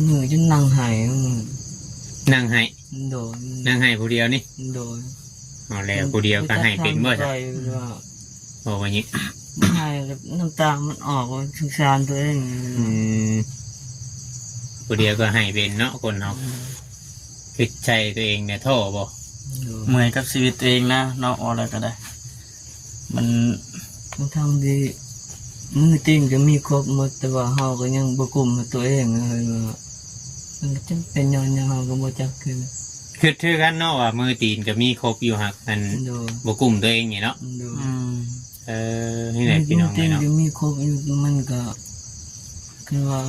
มือจนนั่งหายนั่งให้โดนนั่งให้ผู้เดียวนี่โดนเอาแล้วผู้เดียวก็ให้เป็นบ่จ้ะบอกว่างี้หายแล้วน้ำตามันออกสงสารตัวเองผู้เดียวก็ให้เป็นเนาะคนเนาะคิดใจตัวเองเนี่ยโทษบ่เมื่อยกับชีวิตตัวเองนะเนาะอะไรก็ได้มันทำดีมือติ่งจะมีครบหมดแต่ว่าเฮาก็ยังบ่กลุ่มตัวเองเลยว่ามันจำเป็นย้อนเฮาก็บ่จักคือกันเนาะว่ามือตีนก็มีครบอยู่หักมันบ่กลุ่มตัวเองนี่เนาะนี่แหละพี่น้องเนาะจะมีครบอยู่มันก็คือว่า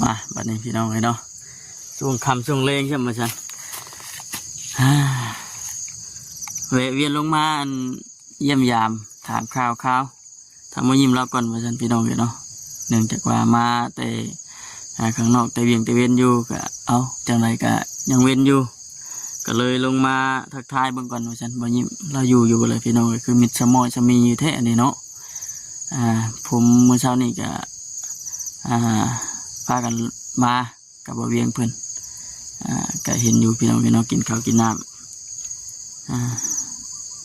มาบัดนี้พี่น้องเลยเนาะช่วงคำช่วงเลงใช่ไหมฉันเวียนลงมาเยี่ยมยามถามข่าวทำมายิ้มรับก่อนมาฉันพี่น้องเลยเนาะเนื่องจากว่ามาแต่ข้างนอกแต่เวียงแต่เวียนอยู่ก็เอาจังไรก็ยังเวียนอยู่ก็เลยลงมาทักทายเบื้องก่อนมาฉันมายิ้มเราอยู่เลยพี่น้องคือมิตรสมอยสมีอยู่แท้อันนี้เนาะผมเมื่อเช้านี้ก็พากันมากับบ่เวียงเพื่อนก็เห็นอยู่พี่น้องกินข้าวกินน้ำ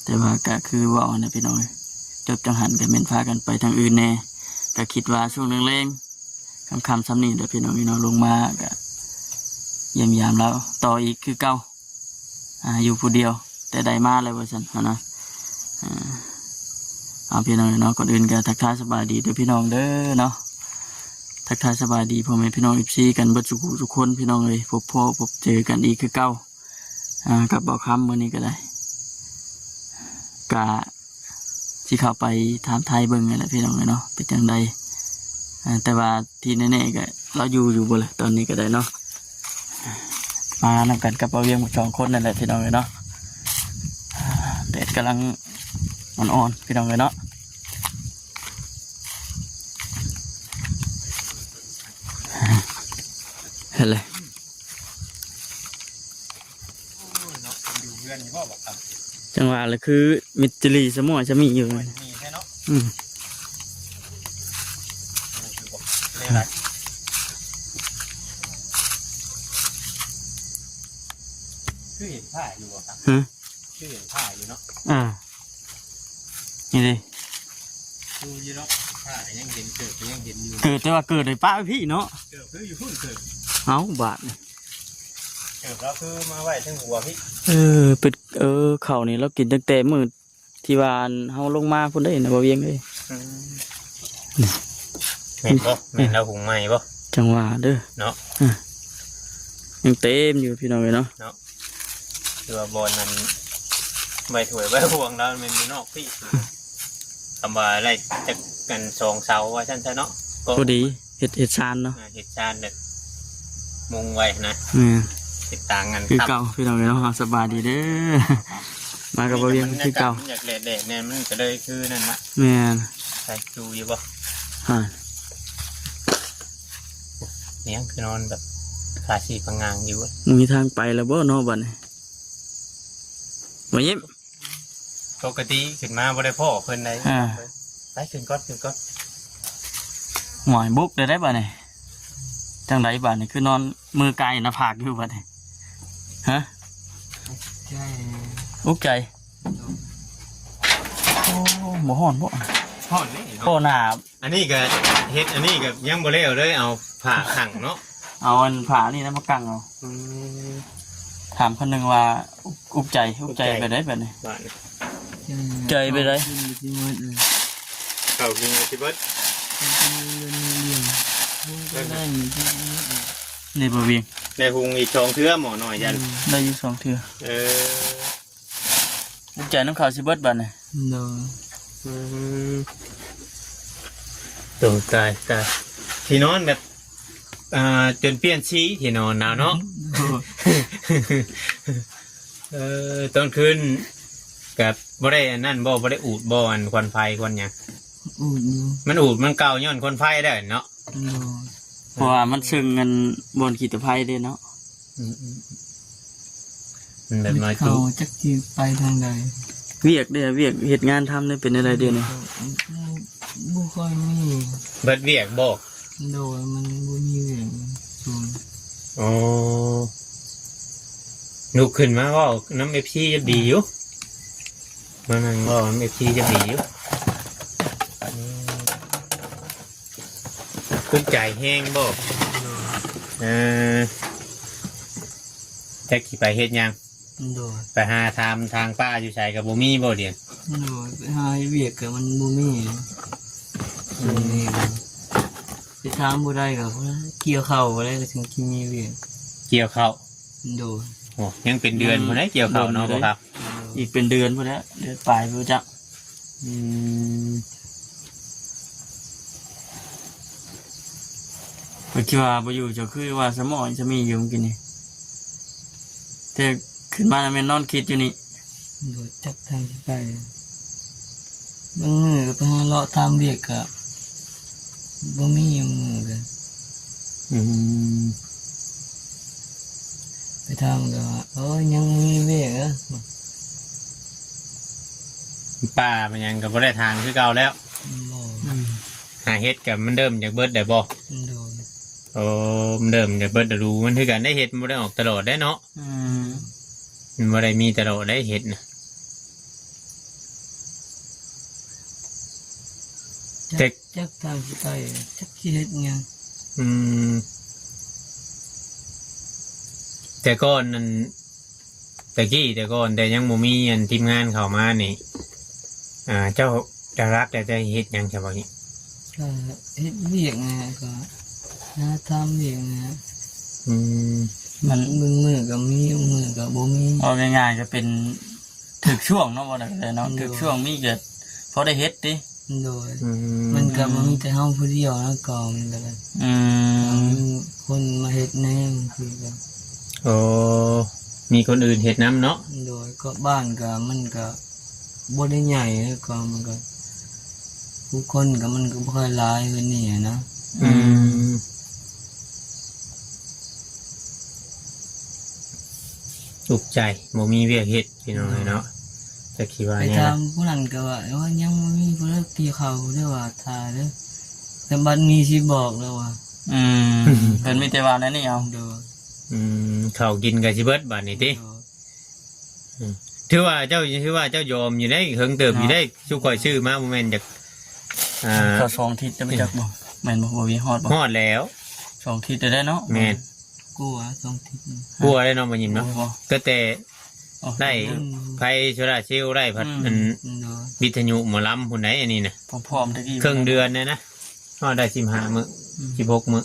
แต่ว่าก็คือว่าเนี่ยพี่น้องจบจังหันกันเป็นพากันไปทางอื่นแน่ก็คิดว่าช่วงเร่งๆคำซ้ำนี่เดี๋ยวพี่น้องลงมาก็เยี่ยมยามแล้วต่ออีกคือเก่าอยู่ผู้เดียวแต่ได้มาเลยว่าฉันนะเอาพี่น้องเนาะก่อนอื่นก็ทักทายสบายดีเด้อพี่น้องเด้อเนาะทักทายสบายดีพ่อแม่พี่น้องอิปซีกันเบิดทุกคนพี่น้องเลยพบเจอกันอีกคือเก่ากับบอกคำวันนี้ก็ได้กะที่เข้าไปถามไทยเบิ่งนี่แหละพี่น้องเลยเนาะเป็นจังใดแต่ว่าที่แน่ๆก็เราอยู่บ่เลยตอนนี้ก็ได้เนาะมานำกันกับเอาเวียงสองคนนั่นแหละพี่น้องเลยเนาะแดดกำลังอ่อนๆพี่น้องเลยเนาะเห็นเลยจังหวะเลยคือมิตรีสมอจะมีอยู่เลยคือเห็นผ้าอยู่ครับคือเห็นผ้าอยู่เนาะนี่ดิดูอยู่เนาะผ้ายังเห็นเกิดยังเห็นอยู่เกิดแต่ว่าเกิดในป้าพี่เนาะเกิดคืออยู่พุ่นเกิดเอาบาทเกิดแล้วคือมาไหวทั้งหัวพี่เป็ดเข่านี่เรากินตั้งแต่มื้อที่วานเฮาลงมาพุ่นได้นะบ่เวียงเลยเห็นบ่เห็นเราหุงใหม่บ่จังหวะเด้อเนาะยังเต็มอยู่พี่น้องเลยเนาะคือว่าบอลนั้นใบถวยใบห่วงเรามันมีนอกพี่ทำว่าอะไรจะกัน2 เสาว่าฉันเนาะก็ดีเห็ดชานเนาะเห็ดชานเนี่ยมุงไว้นะเห็ดต่างกันคือเก่าพี่น้องเลยเนาะสบายดีเด้อมากับบ่เวียงคือเก่าอยากแดดเนี่ยมันก็เลยคือนั่นนะแม่นใส่ดูอยู่บ่เนี่ยคือนอนแบบขาสีพังงางอยู่มีทางไปแล้วบ่เนาะบัดนี้บ่ยิ้มปกติขึ้นมาบ่ได้พ่อเพิ่นได้ไปขึ้นก้อนหมอยบุกได้บัดนี้จังไดบัดนี้คือนอนมือไกลหน้าผากอยู่บัดนี้ฮะใช่อุกใจโอ้หมูห่อนบ่ห่อนนี่โอ้หนาอันนี้ก็เฮ็ดอันนี้ก็ยังบ่แล้วเลยเอาผ่าขังเนาะเอาอันผ่านี่นะมากังเอาถามคนหนึ่งว่าอุกใจไปได้แบบนี้ใจไปได้เขากินที่เบิดนี่บ่เวียงในหุงอีก2 เทื่อหมอหน่อยยันได้อยู่2 เทื่ออุกใจน้ำขาวสิเบิดบัดนี่ตัวตายที่นอนแบบจนเปลี่ยนสีที่นอนหนาวเนาะ ตอนคืนกับบ่ได้อันนั่นบ่ได้อูดบ่อันควันไฟควันหยัง อูดอยู่ มันอูดมันเก่าย้อนควันไฟได้เนาะ โดย เพราะว่ามันซึ่งกันบนขีดตะไคร้เด้เนาะ มันแบบน้อย เขา ตู้ จักจีไปทางใด เวียกเด้อเวียกเหตุงานทำได้เป็นอะไรเด้อเนี่ย บ่ค่อยมี เบิดเวียกบ่ โดยมันบ่มีเรื่องส่วน อ๋อลุกขึ้นมาว่าน้ำเอฟซีจะดีอยู่มานั่งว่าน้ำเอฟซีจะดีอยู่ขึ้นใจแห้งบ่จะขี่ไปเฮ็ดหยัง โดย ไปหาทางป้าอยู่ใส่กับบ่มีบ่เดียน โดยไปหาเวียกก็มันบ่มีไปถามบ่ได้ก็เกี่ยวข้าวบ่ได้ก็ถึงสิมีเวียก เกี่ยวข้าว โดย โอ้ยังเป็นเดือนบ่ได้เกี่ยวข้าวเนาะบ่ครับ อีกเป็นเดือนพอแล้วเดือนปลายรู้จัก อืม เมื่อกี้ว่าไปอยู่จะคือว่าสมองจะมีอยู่เมื่อกี้นี่แต่ขึ้นมาแล้วแม่นนอนคิดอยู่นี่ โดยจักทางสิไปบางมื้อก็ไปหาเลาะตามเวียกก็บ่มีบางมื้อก็ อืม ไปทางก็ว่ายังมีเวียกเหรอ ป้ามันยังก็บ่ได้ทางคือเก่าแล้ว บ่ หาเฮ็ดกับมันเดิมจากเบิดได้บ่ โดย โอ้มันเดิมจากเบิดได้รู้มันคือกันได้เฮ็ดบ่ได้ออกตลอดได้เนาะ อืม มันบ่ได้มีตลอดได้เฮ็ดนะ จักทางสิไปจักสิเฮ็ดหยัง อืมแต่ก่อนนั้นแต่ก่อนแต่ยังบ่มีอันทีมงานเข้ามานี่เจ้าจะรักแต่จะเฮ็ดหยังใช่บ่นี่ ก็เฮ็ดเวียกไงก็หาทำเวียกไง อืม มัน มือก็มีมือก็บ่มี เอาง่ายๆจะเป็นถึกช่วงเนาะว่าได้เลยเนาะถึกช่วงมีเกิดพอได้เฮ็ดดิ โดย อื มันก็บ่มีแต่เฮาผู้เดียวนะก็มันก็เลย อืม มีคนมาเฮ็ดแหน่คือก็ โอ้มีคนอื่นเฮ็ดน้ำเนาะ โดยก็บ้านก็มันก็บ่ได้ใหญ่ก็มันก็ผู้คนก็มันก็บ่ค่อยหลายคือนี่นะ อืมถูกใจบ่มีเวียกเฮ็ดพี่น้องเนาะจะคิดว่า ไป เนี่ย ถามผู้นั้นก็ว่ายังบ่มีผู้เลิกตีเขาเด้อว่าทาเด้อแต่บัดนี้สิบอกแล้วว่า อืมเป็นมีแต่ว่านั่นนี่เอา โดย ข้าวกินกับสิเบิดบาดนี้ติถือว่าเจ้ายอมอยู่ได้เฮิงเติบอยู่ได้ชุกข่อยชื่อมาบ่แม่นจากก็สองทิศจะไปจักบ่แม่นบ่บ่มีฮอดบ่ ฮอดแล้ว สองทิศได้เนาะ แม่น กลัวสองทิศ กลัวได้เนาะบ่ยิ้มเนาะ บ่ ก็แต่ อ๋อ ได้ไผโซลาร์เซลล์ได้พัดอัน โดย วิทยุหมอลำพุ่นไหนอันนี้น่ะ พร้อมๆตะกี้ ครึ่งเดือนเนี่ยนะฮอดได้15มื้อ16มื้อ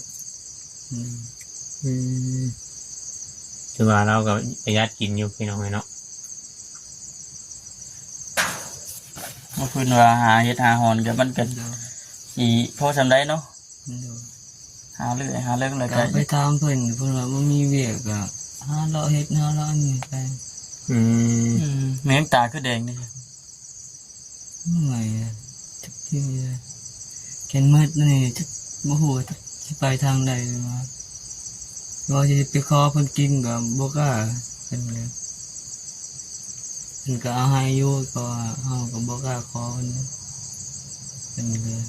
ถือว่าเราก็ประหยัดกินอยู่พี่น้องเนาะ เมื่อคืนว่าหาเฮ็ดหาหอนก็มันก็สิพอซำได้เนาะ โดย หาเรื่องเลย ก็ ก็ ไปถามเพิ่นเพิ่นว่าบ่มีเวียกก็หาเลาะเฮ็ดหาเลาะอันนี้ไป อืม แม่งตาคือแดงนี่ ไม่จักที่แก่นมืดนี่จักบ่ฮู้ว่าสิไปทางใดว่าว่าสิไปขอเพิ่นกินก็บ่กล้าเพิ่นเลยเพิ่นก็เอาให้อยู่ก็ว่าเฮาก็บ่กล้าขอเพิ่นเลย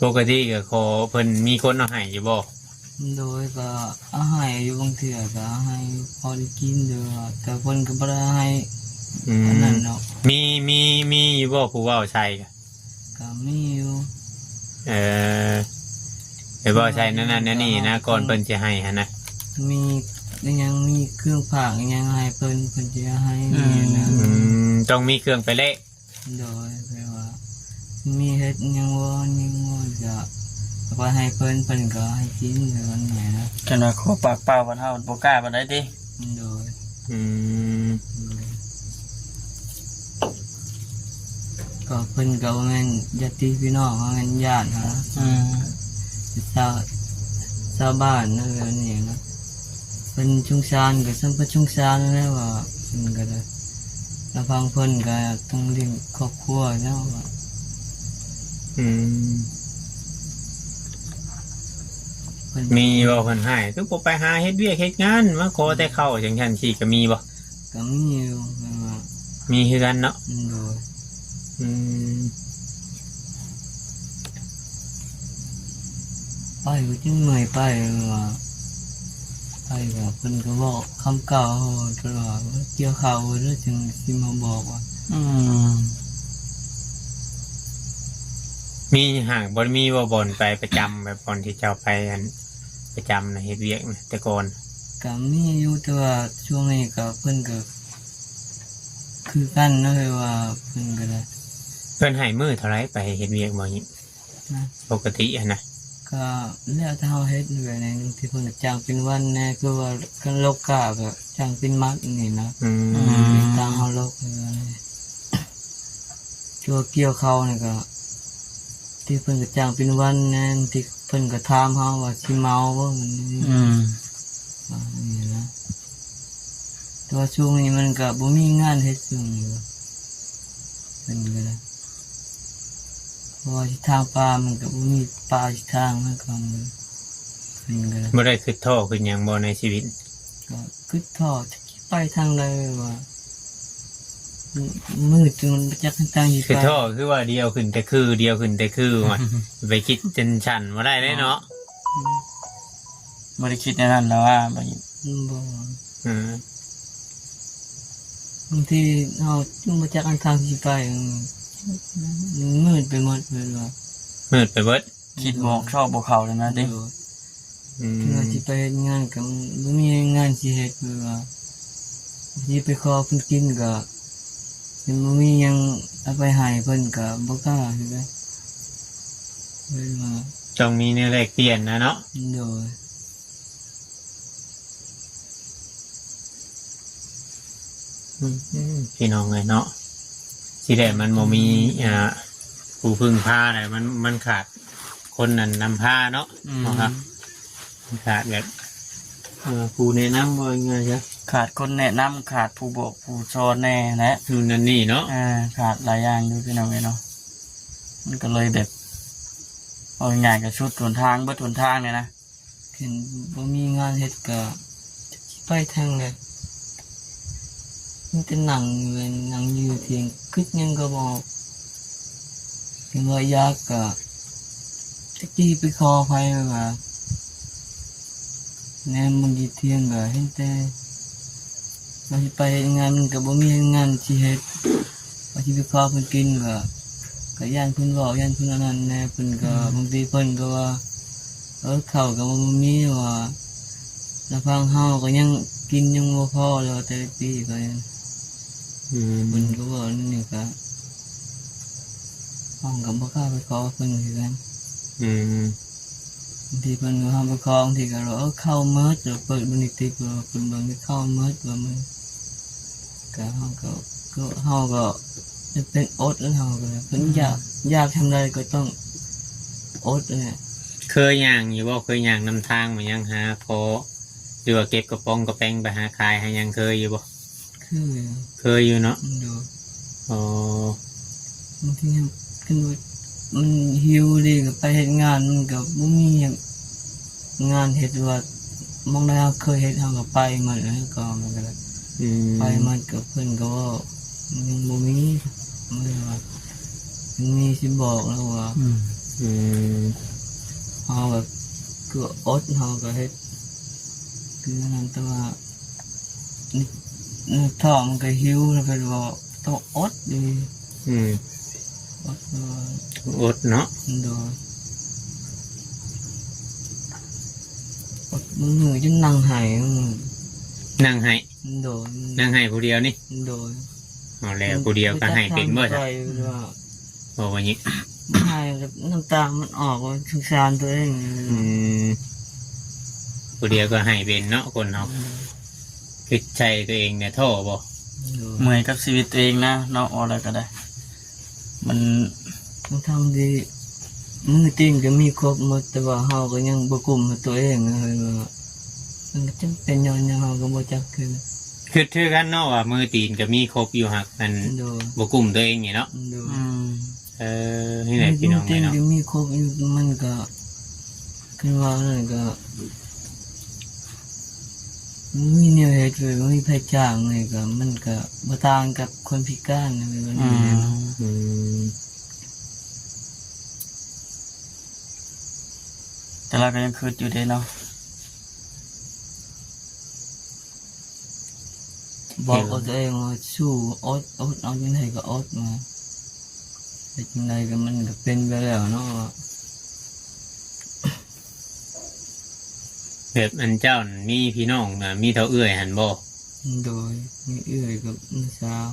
ปกติก็ขอเพิ่นมีคนเอาให้อยู่บ่ โดยก็เอาให้อยู่บางเทื่อก็เอาให้พอได้กินเด้อแต่เพิ่นก็บ่ได้ให้ อื อัน ม นั้นเนาะ มีอยู่บ่ผู้เว้าใช่ก็ ก็มีอยู่ ไปบ่ใช่นั่นนี่นะก่อนเพิ่นสิให้หั่นนะ มียังมีเครื่องผักยังให้เพิ่นจะให้นี่นะ ต้องมีเครื่องไปเละ โดยแปลว่า มีเฮ็ดยังว่าจะไปให้เพิ่นก็ให้กินเดือนไหนนะ จังว่าขอปากเปล่าบ่เฮาบ่กล้าบ่ได้ติ โดย อืม ก็เพิ่นก็ว่าแม่นญาติพี่น้องว่าแม่นญาติฮะชาวบ้านนั่นแหละนี่นะ เป็นชุงชานก็สัมปชุงชานแล้วว่าเพิ่นก็ได้แล้วฟังเพิ่นก็ต้องเลี้ยงครอบครัวแล้วว่า อืม เพิ่น มีบ่เพิ่นให้คือบ่ไปหาเฮ็ดเวียกเฮ็ดงานมาขอแต่เข้าวจังซั่นสิก็มีบ่ ก็มีอยู่ว่า มีคือกันเนาะ โดย อืม ไปก็จึงเมื่อยไปว่าไปก็เพิ่นก็บอกคำเก่าตลอดว่าเกี่ยวข้าวแล้วจึงสิมาบอกว่า อืม มีห่างบ่มีบ่บ่อนไปประจำแบบบ่อนที่เจ้าไปอันประจำนะเฮ็ดเวียกนะแต่ก่อน ก็มีอยู่แต่ว่าช่วงนี้ก็เพิ่นก็คือกันเนาะเลยว่าเพิ่นก็ได้ เพิ่นให้มื้อเท่าไรไปเฮ็ดเวียกบ่นี้ นะ ปกติอะนะ ก็แล้วถ้าเฮาเฮ็ดแบบนี้ที่เพิ่นก็จ้างเป็นวันแน่คือว่าคันโลกกาก็จ้างเป็นมัดนี่นะ อืม ตามเฮาโลกชัวเกี่ยวเขานี่ก็ที่เพิ่นก็จ้างเป็นวันแน่ที่เพิ่นก็ถามเฮาว่าสิเมาบ่มันนี่ อืม ว่านี่นะแต่ว่าช่วงนี้มันก็บ่มีงานเฮ็ดช่วงนี้ว่าเป็นก็ได้เพราะว่าที่ทางป่ามันก็บ่มีป่าที่ทางมันก็เป็นก็ได้ บ่ได้คิดท้อขึ้นหยังบ่ในชีวิต ก็คือทอดไปทางใดว่ามืดจนจักทางอยู่ คือ ไป ท้อคือว่าเดียวขึ้นแต่คือเดียวขึ้นแต่คือว่าไปคิดจนชันบ่ได้เลยเนาะ ไม่ได้คิดในนั้นแล้วว่าแบบนี้ บ่ อืม บางทีเฮาจุ่มจักทางที่ไปมืดไปหมดเลยว่า มืดไปเบิด คิดบอกชอบบอกเขาเลยนะเด็ก อืม คือว่าสิไปเฮ็ดงานก็บ่มีงานสิเฮ็ดเลยว่าสิไปขอเพิ่นกินก็ยังบ่มีหยังเอาไปให้เพิ่นก็บ่กล้าคือกันเลยว่า ต้องมีแนวแลกเปลี่ยนนะเนาะ โดย พี่น้องเลยเนาะสิได้มันบ่มีผู้พึ่งพาอะไรมันขาดคนนั้นนำพาเนาะ ครับมันขาดแบบผู้แนะนำว่าไงจ๊ะ ขาดคนแนะนำขาดผู้บอกผู้สอนแน่นะ นู่นนั่นนี่เนาะ ขาดหลายอย่างอยู่พี่น้องเนาะมันก็เลยแบบเอาง่ายๆกับชุดทนทางเบิดทนทางเนี่ยนะ เห็นบ่มีงานเฮ็ดก็จะสิไปทางใดมันจะนั่งอยู่เลยนั่งอยู่เถียงคิดหยังก็บอกถึงว่ายากก็ตะกี้ไปขอไผว่าแนมมึงอยู่เที่ยงก็เห็นแต่ว่าสิไปเฮ็ดงานมันก็บ่มีงานสิเฮ็ดว่าสิไปขอเพิ่นกินก็ย่านเพิ่นเว้าย่านเพิ่นอันนั้นแหน่เพิ่นก็บางทีเพิ่นก็ว่าข้าวก็บ่มีว่าแล้วฟังเฮาก็ยังกินยังบ่พอแล้วแต่ละปีก็ยัง อืม เพิ่นก็ว่านี่ก็ห้องก็บ่กล้าไปขอเพิ่นคือกัน อืม บางทีเพิ่นก็ห้ามไปขอบางทีก็ว่าเข้าเมิดหรือเปิดบัญชีติว่าเพิ่นบ่มีเข้าเมิดว่ามันก็เฮาก็จะเป็นอดแล้วเฮาก็เพิ่นอยากทำอะไรก็ต้องอดเนี่ย เคยย่างอยู่บ่เคยย่างนำทางมายังหาขอหรือว่าเก็บกระป๋องกระแป้งไปหาขายให้ยังเคยอยู่บ่ คือ เคยอยู่เนาะ มันดู อ๋อบ างทีขึ้นว่ามันหิวดีก็ไปเฮ็ดงานมันก็บ่มีหยังงานเฮ็ดว่ามองแล้วเคยเฮ็ดเฮาก็ไปหมดแล้วก็มันก็ อืม ไปมันกับเพิ่นก็ว่ามันยังบ่มีมันว่ามันมีสิบอกแล้วว่า อืม เฮาแบบคืออดเฮาก็เฮ็ดคืออันนั้นแต่ว่านี่ท้องมันก็หิวแล้วก็ว่าต้องอดดี อืม อดว่า อดเนาะ โดยอดมือจนนั่งไห้ นั่งให้ โดย นั่งให้ผู้เดียวนี่ โดย เอาแล้วผู้เดียวก็ให้เป็นเมื่อ ไห ไหร่ ว่า บอกว่าอย่างนี้ ไห้แล้วน้ำตามันออกว่าสงสารตัวเอง อืมผู้เดียวก็ให้เป็นเนาะคนเนาะคิดใจตัวเองเนี่ยโท่บ่ เมื่อยกับชีวิตตัวเองนะเนาะอะไรก็ได้ มัน ต้องทำดีมือติ้งก็มีครบหมดแต่ว่าเฮาก็ยังบ่กลุ่มตัวเองเลยว่า มันก็จะเป็นย้อนยังเราก็บ่จักคือ คือกันเนาะว่ามือตีนก็มีครบอยู่หักมัน โดย บ่กลุ่มตัวเองนี่เนาะ โดย อืม นี่แหละพี่น้อง จริง เนาะ ๆมีครบอยู่มันก็คือว่านั่นก็มีแนวเหตุเลยมีไผจ้างเลยก็มันก็บ่ต่างกับคนพิการนะแบบ อื นี้ ม เนาะ อืม แต่เราก็ยังคืดอยู่เด้เนาะ บอกกับตัวเองว่าสู้อดเอาจังไดก็อดมาแต่จังไดก็มันก็เป็นไปแล้วเนาะ แบบอันเจ้านั่นมีพี่น้องน่ะมีเท่าเอื้อยหันบ่ โดยมีเอื้อยกับน้าสาว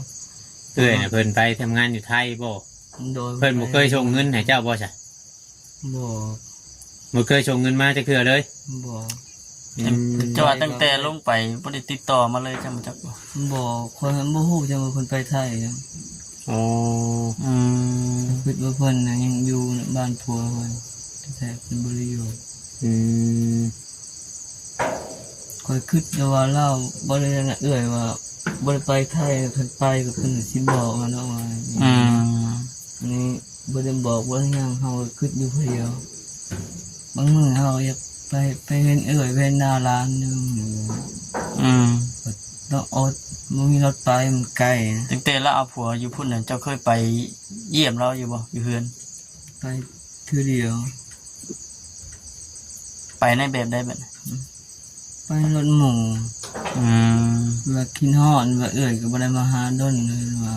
เอื้อยน่ะเพิ่นไปทำงานอยู่ไทยบ่ โดย เพิ่นบ่เคยส่งเงินให้เจ้าบ่จ้ะ บอก บ่เคยส่งเงินมาจักเทื่อเลย บอก อืม จะว่าตั้งแต่ลงไปบ่ได้ติดต่อมาเลยจังจักบ่ บอกคนบ่ฮู้จังว่าคนไปไทยจัง อ๋อ อืม คิดว่าเพิ่นน่ะยังอยู่ในบ้านผัวเพิ่นแต่เพิ่นบ่ได้อยู่ อืม คอยคิดแต่ว่าเราบ่ได้นั่นเอื้อยว่าบ่ได้ไปไทยเพิ่นไปก็เพิ่นสิบอกว่าเนาะว่า อืม อันนี้บ่ได้บอกว่าหยังเฮาคิดอยู่ผู้เดียวบางมื้อเฮาอยากไปเห็นเอื้อยเห็นหน้าร้านนึง อืม ต้องอดบ่มีรถไปมันไกลนะ ตั้งแต่เราเอาผัวอยู่พุ่นน่ะเจ้าเคยไปเยี่ยมเราอยู่บ่อยู่เฮือน ไปเทื่อเดียว ไปในแบบใดแบบนั้น ไปรถหมู่ อืม ว่ากินฮอดว่าเอื้อยก็บ่ได้มาหาดนเลยว่า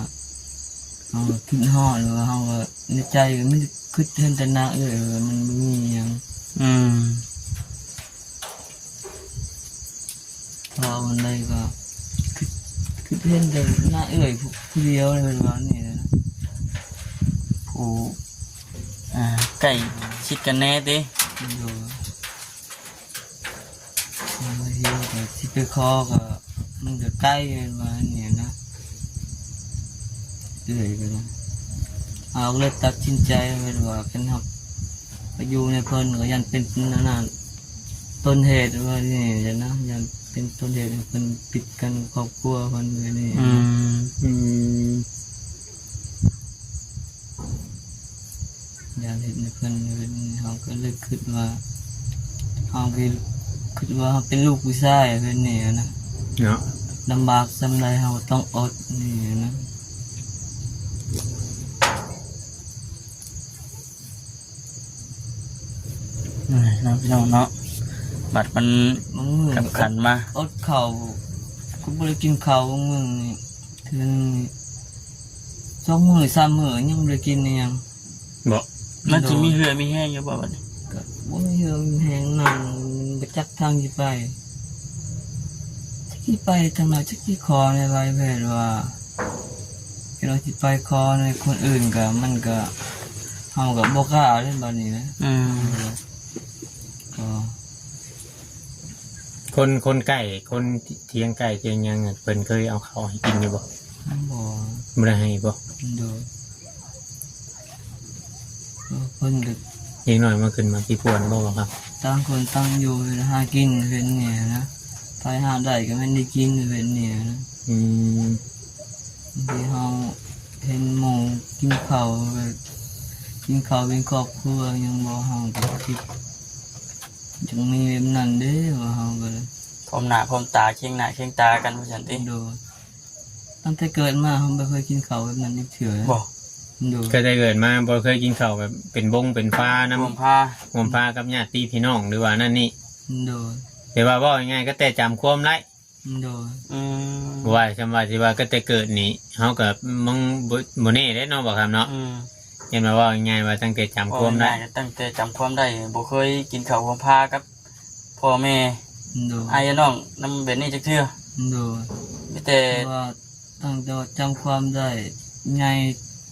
เฮาก็กินฮอดว่าเฮาก็ในใจก็มีคิดเห็นแต่หน้าเอื้อยว่ามันบ่มีหยัง อืม พอมันเลยก็คิดเห็นแต่หน้าเอื้อยผู้เดียวเลยว่านี่นะ ผู้ใกล้ชิดกันแน่ติ มันอยู่บางทีก็สิไปคอก็มันก็ใกล้กันมาเนี่ยนะเอื้อยก็นะเอาเลยตัดสินใจไว้ว่าเป็นเฮาไปอยู่ในเพิ่นก็ยันเป็นนั่นน่ะต้นเหตุว่านี่จะนะยันเป็นต้นเหตุให้เพิ่นปิดกันครอบครัวเพิ่นเลยนี่ อืม อืม ยันเห็นในเพิ่นเลยนี่เฮาก็เลยคิดว่าเฮาก็คิดว่าเฮาเป็นลูกผู้ชายเพิ่นนี่นะ เนาะ ลำบากสำไรเฮาต้องอดนี่นะ น้องพี่น้องเนาะบัดมัน บางมื้อ กับขันมา อดข้าวก็บ่ได้กินข้าวบางมื้อนี่ถึง2 มื้อ3 มื้อยังบ่ได้กินอิหยัง บ่ มันจะมีเหือมีแห้งอยู่บ่บัดนี้ ก็บ่มีเหือมีแหงนั่นมันบ่จักทางสิไปจักสิไปทางไหนจักสิขอในไว้แพ่ว่าเราสิไปขอในคนอื่นก็มันก็เฮาก็บ่กล้าเล่นบัดนี้นะ อืม ก็ คนใกล้คนเทียงใกล้เทียงหยังอะเพิ่นเคยเอาข้าวให้กินอยู่บ่ บ่ บ่ได้ให้บ่ โดยเพิ่นก็ อีกหน่อยมาขึ้นมาที่พวนบ่ครับ ต่างคนต่างอยู่หากินเพิ่นเนี่ยนะไปหาได้ก็ไม่ได้กินเพิ่นเนี่ยนะ อืม บางทีเฮาเห็นหมู่กินข้าวแบบกินข้าวเป็นครอบครัวยังบ่เฮาก็คิดจังมีแบบนั้นเด้ว่าเฮาก็เลย พร้อมหน้าพร้อมตาเคียงหน้าเคียงตากันว่าซั่นติ โดยตั้งแต่เกิดมาเฮาบ่เคยกินข้าวแบบนั้นอีกเทื่อเลย บ่ โดย ก็ได้เกิดมาบ่เคยกินข้าวแบบเป็นบงเป็นฟ้าน้ำ รวมผ้า หวมฟ้ากับญาติพี่น้องหรือว่านั่นนี่ โดย แต่ว่าว่าง่ายๆก็แต่จำความได้ โดย อืม ว่าคำว่าที่ว่าก็แต่เกิดนี่เฮากับมึงบ่แน่ได้เนาะบ่ครับเนาะ อืม เห็นมาว่าง่ายๆว่าตั้งแต่จำความได้ ตั้งแต่จำความได้บ่เคยกินข้าวรวมผ้ากับพ่อแม่ โดย อ้ายน้องนำแบบนี้จักเทื่อ โดย มีแต่ เพราะว่าตั้งแต่ว่าจำความได้ไง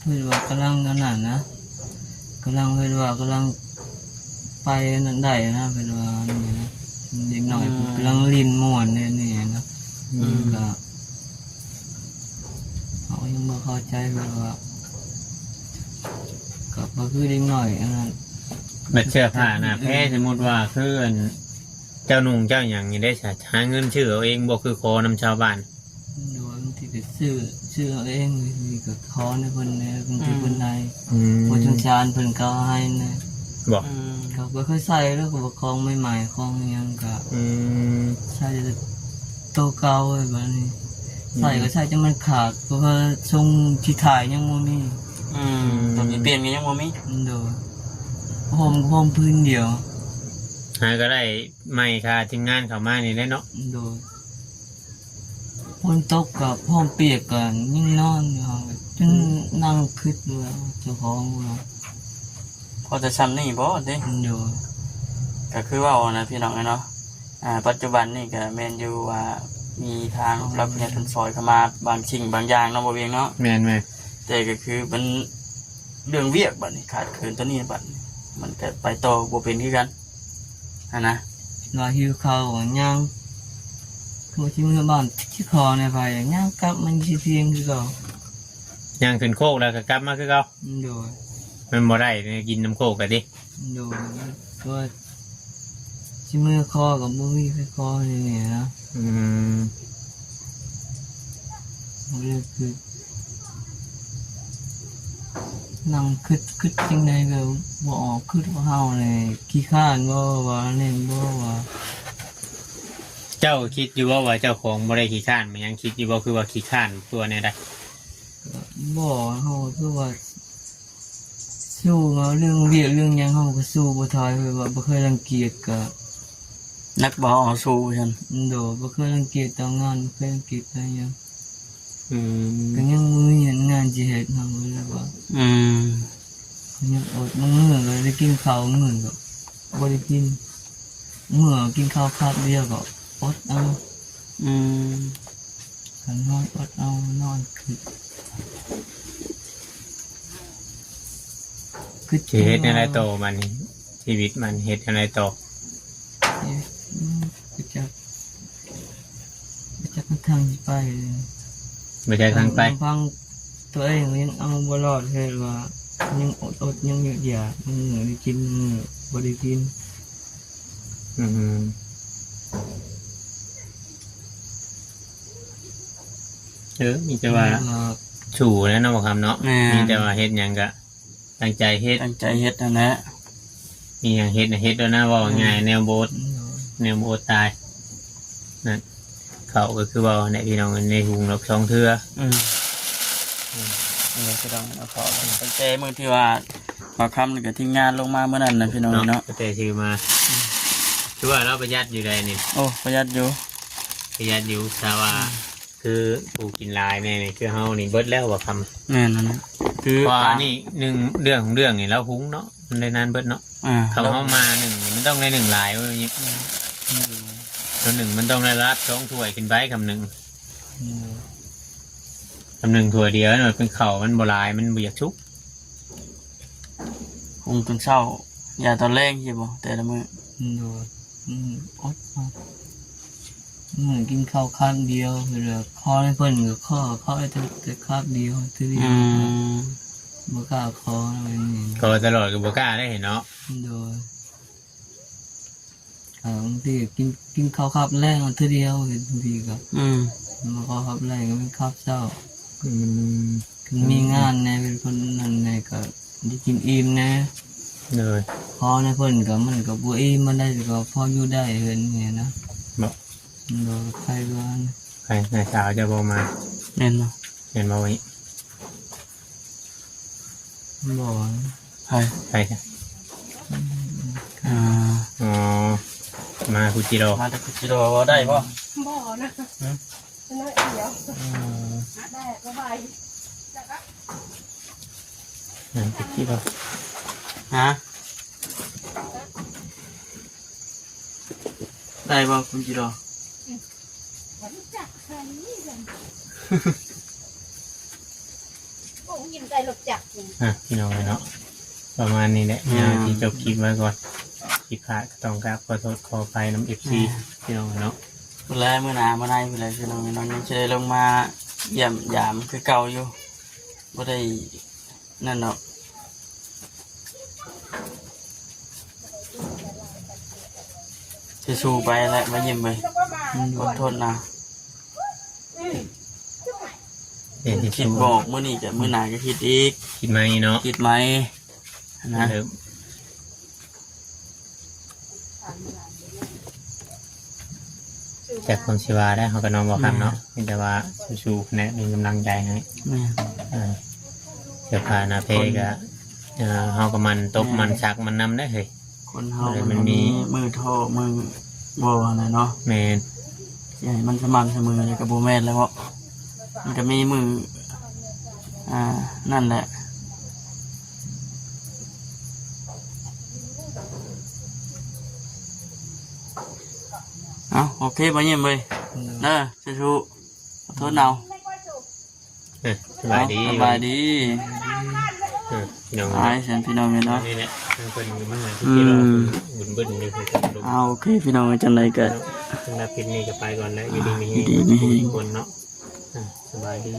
เพื่อว่ากำลังนั่นน่ะนะกำลังเพื่อว่ากำลังไปนั่นได้นะเพื่อว่านี่นะเด็กหน่อยกำลังลินม่วนเนี่ยนี่นะก็เขายังบ่เข้าใจเพื่อว่าก็บ่คือเด็กหน่อยอันนั้น แบบเสื้อผ้าหน้าแพ้สมมุติว่าคืออัน เจ้านุ่งเจ้าอย่างนี้ได้ใช่หาเงินชื่อเอาเองบ่คือขอนำชาวบ้าน โดยบางทีก็ซื้อเอาเองบางทีก็ขอในเพิ่นเนี่ยบางทีเพิ่นให้ อืม ผู้ชงชาญเพิ่นก็ให้นะ บอก ก็บ่เคยใส่แล้วก็บ่ของใหม่ๆของอิหยังก็ อืม ใส่แต่โตวเก่าไว้บัดนี้ใส่ก็ใส่จนมันขาดเพราะว่าทรงที่ถ่ายยังบ่มี ตอนนี้เปลี่ยนกันยังบ่มี โดยผมพื้นเดียว หาก็ได้ไม่ค่ะทีมงานเข้ามานี่ได้เนาะ โดยฝนตกกับห้องเปียกกันยิ่งนอนอยู่ห้องจนนั่งคิดดูแล้วเจ้าของเรา พอจะซ้ำนี่บ่เด้ โดย ก็คือว่านะพี่น้องเนาะปัจจุบันนี่ก็แม่นอยู่ว่ามีทางรับเนี่ยเพิ่นซอยเข้ามาบางสิ่งบางอย่างเนาะบ่เวียงเนาะ แม่นไหม แต่ก็คือมันเรื่องเวียกบัดนี้ขาดเขินตัวนี้บัดนี้มันก็ไปต่อบ่เป็นคือกันนะ เราหิวข้าวย่างคือที่เมื่อบ้านที่คอในไฟย่างกลับมันสิเพียงคือเก่า ย่างขึ้นโคกแล้วก็กลับมาคือเก่า โดย มันบ่ได้เนี่ยกินน้ำโคกกันดิ โดยก็ที่เมื่อคอกับบุ้ยไปคอเนี่ยนะ อืม มันเลยคือนั่งคิดจังไดก็บ่ออกคิดว่าเฮาเลยขี้ข้านบ่ว่าเล่นบ่ว่า เจ้าคิดอยู่ว่าเจ้าของบ่ได้ขี้ข้านมันยังคิดอยู่ว่าคือว่าขี้ข้านตัวเนี่ยได้ บ่เฮาคือว่าสู้มาเรื่องเวียกเรื่องหยังเฮาก็สู้บ่ถอยไปว่าบ่เคยรังเกียจก็ นักบ่เอาสู้ซั่น โดบ่เคยรังเกียจต่องานบ่เคยรังเกียจอะไรหยัง อืม ก็ยังบ่มีงานสิเฮ็ดเฮาก็เลยว่า อืม ยังอดมื้อก็ได้กินข้าวมื้อก็บ่ได้กินมื้อกินข้าวคาบเดียวก็อดเอา อืม คันนอนอดเอานอนคือ สิเฮ็ดอะไรโตมันนี่ชีวิตมันเฮ็ดอะไรโต ไปจับมันทางไป บ่ใช่ทางไป ฟังตัวเองยังเอาบ่รอดเลยว่ายังอดยังอยู่อย่ามื้อได้กินมื้อบ่ได้กิน อืมมีแต่ว่าสู่แล้วเนาะบ่คำเนาะมีแต่ว่าเฮ็ดหยังก็ตั้งใจเฮ็ด ตั้งใจเฮ็ดนั่นแหละ มีหยังเฮ็ดน่ะเฮ็ดแล้วนะเว้าง่ายแนวโบสแนวโบสตายนั่นเขาก็คือว่าในพี่น้องในหุงนกสองเทื่อ นี่ก็ต้องเอาขอตั้งใจมื้อที่ว่าพอคำนี่ก็ทีมงานลงมาเมื่อนั้นนะพี่น้องเนาะ ก็แต่ชื่อมาคือว่าเราประหยัดอยู่ใดนี่ โอ้ประหยัดอยู่ ประหยัดอยู่แต่ว่าคือผู้กินลายเนี่ยคือเฮานี่เบิดแล้วว่าคำ แม่นนั่นนะคือ ว่านี่หนึ่งเรื่องของเรื่องนี่เราหุงเนาะมันได้นานเบิดเนาะ เขาเข้ามาหนึ่งมันต้องได้หนึ่งลายเว้ยยิบตัวหนึ่งมันต้องได้รับสองถ้วยกินไปคำหนึ่งถ้วยเดียวหน่อยเป็นเข่ามันโบราณมันเบียดชุก คงจนเศร้าอย่าตอนแรกใช่บ่แต่ละมื้อ โดดอดเอาเหมือนกินข้าวคาบเดียวคือเหลือข้อให้เพิ่นก็ข้อได้แต่คาบเดียวทีเดียวบ่กล้าขออะไรนี่ ก็ตลอดกับบก้าได้เห็นเนาะ โดยบางทีกินข้าวคาบแรกมาทีเดียวบางทีก็มาข้าวคาบแรกก็เป็นคาบเช้ามีงานแน่เป็นคนนั่นแน่ก็ได้กินอิ่มแน่ เลย พอในเพิ่นก็มันก็บ่อิ่มมันได้ก็พออยู่ได้เห็นนี่นะ บอก โดยใครว่า ใครนายสาวจะบอกมา แม่นบ่ เห็นมาไว้ บ่ ใช่ ใครจ้ะ อ่า อ๋อมาคุจิโร่ มาแต่คุจิโร่บ่ได้บ่ บ่นะน้อยเดียวได้สบาย คุจิโร่ ฮะได้บ่คุจิโร่ จักใครนี่กันโอ้ยินใจหลบจักจริง พี่น้องเลยเนาะประมาณนี้แหละที่จบคลิปไว้ก่อนคลิปขาดก็ต้องกราบขอโทษขอไปน้ำFCพี่น้องเนาะ เพิ่นแลมื้อหน้ามื้อในเพิ่นแลพี่น้องยังสิได้ลงมาเยี่ยมยามคือเก่าอยู่บ่ได้นั่นเนาะ จะสู้ไปแหละมายิ้มไปอดทนนะ เดี๋ยวที่ คิด สู้ บอกมื้อนี้จะมื้อหน้าก็คิดอีก คิดไหมเนาะ คิดไหมนะ เริ่มจากความชีวาได้เขาก็นอนบอกคำเนาะมีแต่ว่าสู้ๆนะเป็นกำลังใจให้ แม่ เสื้อผ้าหนาเพกะเฮากับมันตบมันชักมันนำได้เฮ้ย คนเฮา มั มัน มี มีมือโทรมือบ่นะเนาะ แมน สิให้มันสม่ำเสมอเลยก็บ่แม่นแล้วเพราะมันก็มีมือนั่นแหละเอาโอเคบ่ยิ้มเว้ยเด้อสู้ๆขอโทษเอา สบายดี สบายดี พี่น้อง หายเสียงพี่น้องเลยเนาะ นี่แหละเป็นมันเหมือนที่เราบุญเบิ้ลนี่คือการลง เอาโอเคพี่น้องจังไรก็ สำหรับคลิปนี้ก็ไปก่อนแล้วอยู่ดีมี อยู่ดีมีแฮง คนเนาะสบายดี